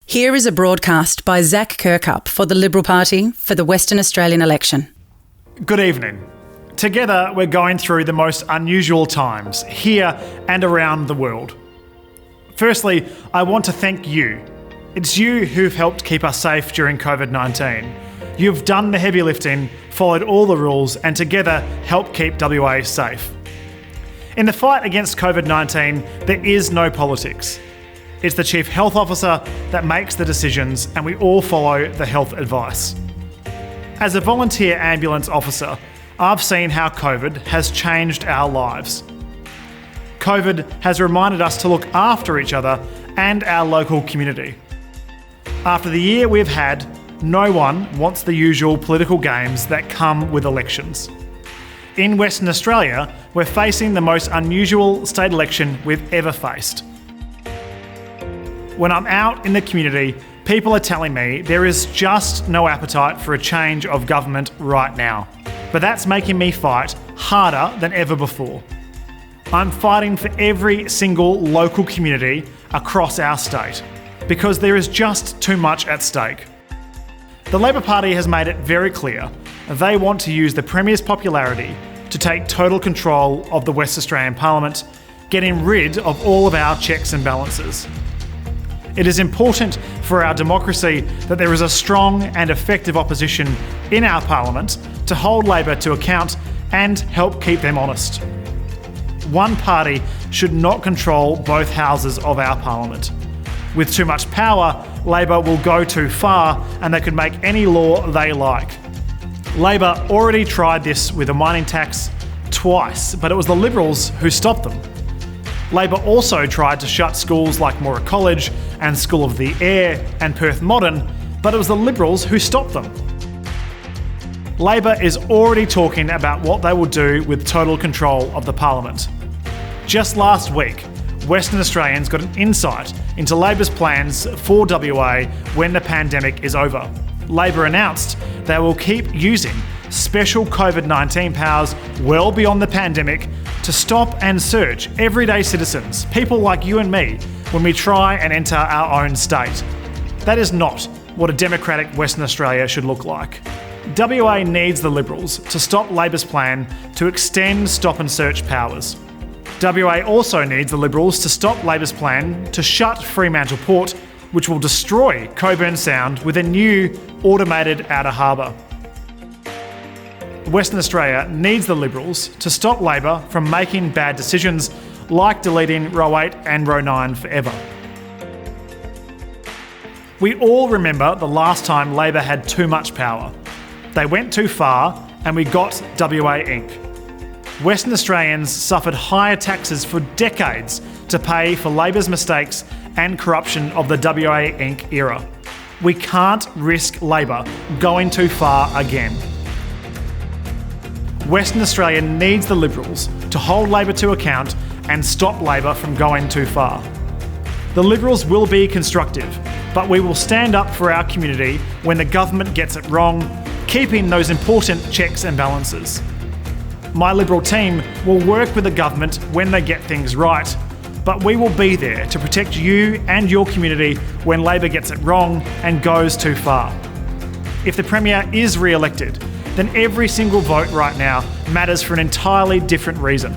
Here is a broadcast by Zach Kirkup for the Liberal Party for the Western Australian election. Good evening. Together, we're going through the most unusual times here and around the world. Firstly, I want to thank you. It's you who've helped keep us safe during COVID-19. You've done the heavy lifting, followed all the rules, and together helped keep WA safe. In the fight against COVID-19, there is no politics. It's the Chief Health Officer that makes the decisions, and we all follow the health advice. As a volunteer ambulance officer, I've seen how COVID has changed our lives. COVID has reminded us to look after each other and our local community. After the year we've had, no one wants the usual political games that come with elections. In Western Australia, we're facing the most unusual state election we've ever faced. When I'm out in the community, people are telling me there is just no appetite for a change of government right now. But that's making me fight harder than ever before. I'm fighting for every single local community across our state because there is just too much at stake. The Labor Party has made it very clear they want to use the Premier's popularity to take total control of the West Australian Parliament, getting rid of all of our checks and balances. It is important for our democracy that there is a strong and effective opposition in our Parliament to hold Labor to account and help keep them honest. One party should not control both houses of our Parliament. With too much power, Labor will go too far and they could make any law they like. Labor already tried this with a mining tax twice, but it was the Liberals who stopped them. Labor also tried to shut schools like Moora College and School of the Air and Perth Modern, but it was the Liberals who stopped them. Labor is already talking about what they will do with total control of the Parliament. Just last week, Western Australians got an insight into Labor's plans for WA when the pandemic is over. Labor announced they will keep using special COVID-19 powers well beyond the pandemic to stop and search everyday citizens, people like you and me, when we try and enter our own state. That is not what a democratic Western Australia should look like. WA needs the Liberals to stop Labor's plan to extend stop and search powers. WA also needs the Liberals to stop Labor's plan to shut Fremantle Port, which will destroy Cockburn Sound with a new automated outer harbour. Western Australia needs the Liberals to stop Labor from making bad decisions like deleting Row 8 and Row 9 forever. We all remember the last time Labor had too much power. They went too far and we got WA Inc. Western Australians suffered higher taxes for decades to pay for Labor's mistakes and corruption of the WA Inc. era. We can't risk Labor going too far again. Western Australia needs the Liberals to hold Labor to account and stop Labor from going too far. The Liberals will be constructive, but we will stand up for our community when the government gets it wrong, keeping those important checks and balances. My Liberal team will work with the government when they get things right, but we will be there to protect you and your community when Labor gets it wrong and goes too far. If the Premier is re-elected, then every single vote right now matters for an entirely different reason.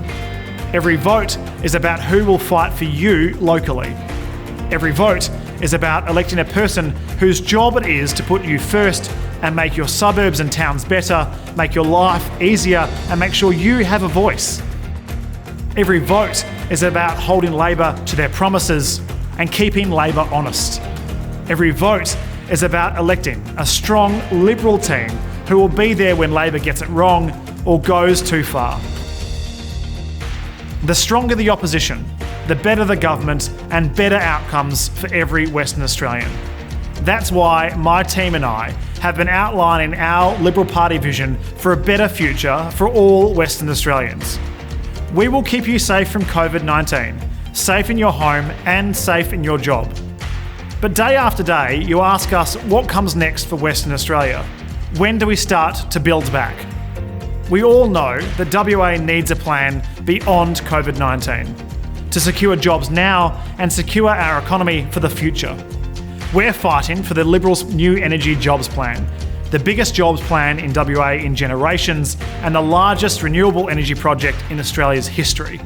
Every vote is about who will fight for you locally. Every vote is about electing a person whose job it is to put you first and make your suburbs and towns better, make your life easier, and make sure you have a voice. Every vote is about holding Labor to their promises and keeping Labor honest. Every vote is about electing a strong Liberal team who will be there when Labor gets it wrong or goes too far. The stronger the opposition, the better the government and better outcomes for every Western Australian. That's why my team and I have been outlining our Liberal Party vision for a better future for all Western Australians. We will keep you safe from COVID-19, safe in your home and safe in your job. But day after day, you ask us what comes next for Western Australia. When do we start to build back? We all know that WA needs a plan beyond COVID-19 to secure jobs now and secure our economy for the future. We're fighting for the Liberals' new energy jobs plan, the biggest jobs plan in WA in generations and the largest renewable energy project in Australia's history.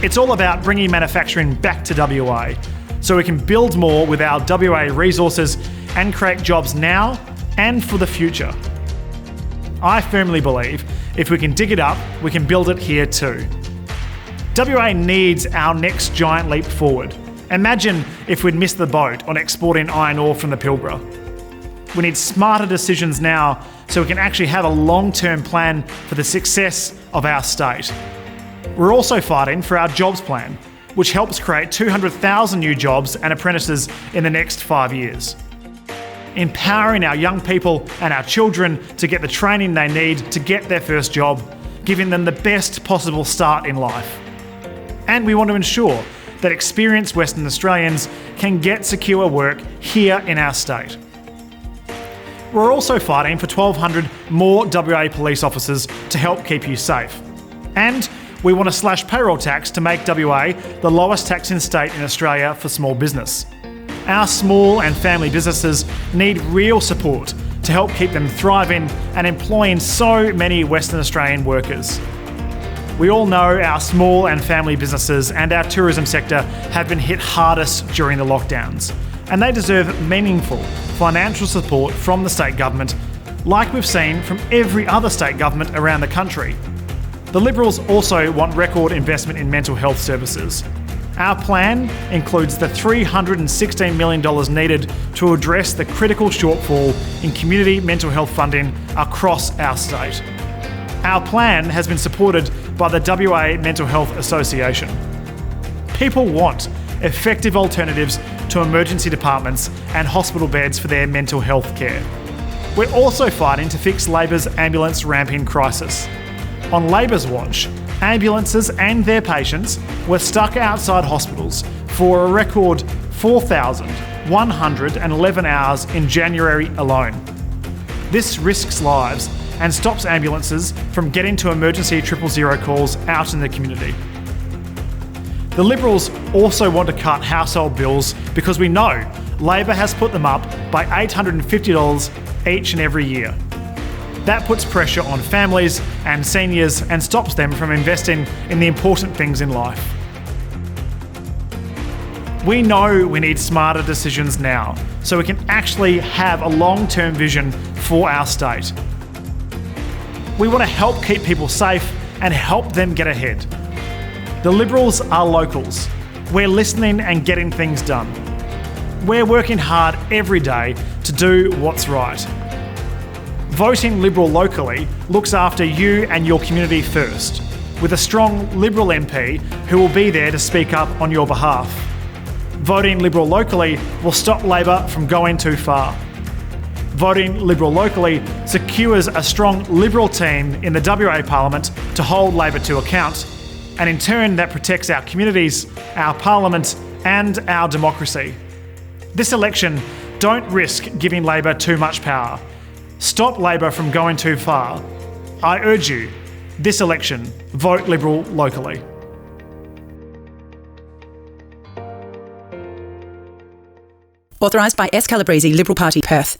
It's all about bringing manufacturing back to WA so we can build more with our WA resources and create jobs now and for the future. I firmly believe if we can dig it up, we can build it here too. WA needs our next giant leap forward. Imagine if we'd missed the boat on exporting iron ore from the Pilbara. We need smarter decisions now so we can actually have a long-term plan for the success of our state. We're also fighting for our jobs plan, which helps create 200,000 new jobs and apprentices in the next 5 years. Empowering our young people and our children to get the training they need to get their first job, giving them the best possible start in life. And we want to ensure that experienced Western Australians can get secure work here in our state. We're also fighting for 1,200 more WA police officers to help keep you safe. And we want to slash payroll tax to make WA the lowest taxing state in Australia for small business. Our small and family businesses need real support to help keep them thriving and employing so many Western Australian workers. We all know our small and family businesses and our tourism sector have been hit hardest during the lockdowns, and they deserve meaningful financial support from the state government, like we've seen from every other state government around the country. The Liberals also want record investment in mental health services. Our plan includes the $316 million needed to address the critical shortfall in community mental health funding across our state. Our plan has been supported by the WA Mental Health Association. People want effective alternatives to emergency departments and hospital beds for their mental health care. We're also fighting to fix Labor's ambulance ramping crisis. On Labor's watch, ambulances and their patients were stuck outside hospitals for a record 4,111 hours in January alone. This risks lives and stops ambulances from getting to emergency 000 calls out in the community. The Liberals also want to cut household bills because we know Labor has put them up by $850 each and every year. That puts pressure on families and seniors and stops them from investing in the important things in life. We know we need smarter decisions now so we can actually have a long-term vision for our state. We want to help keep people safe and help them get ahead. The Liberals are locals. We're listening and getting things done. We're working hard every day to do what's right. Voting Liberal locally looks after you and your community first, with a strong Liberal MP who will be there to speak up on your behalf. Voting Liberal locally will stop Labor from going too far. Voting Liberal locally secures a strong Liberal team in the WA Parliament to hold Labor to account, and in turn that protects our communities, our Parliament and our democracy. This election, don't risk giving Labor too much power. Stop Labor from going too far. I urge you, this election, vote Liberal locally. Authorised by S. Calabrese, Liberal Party, Perth.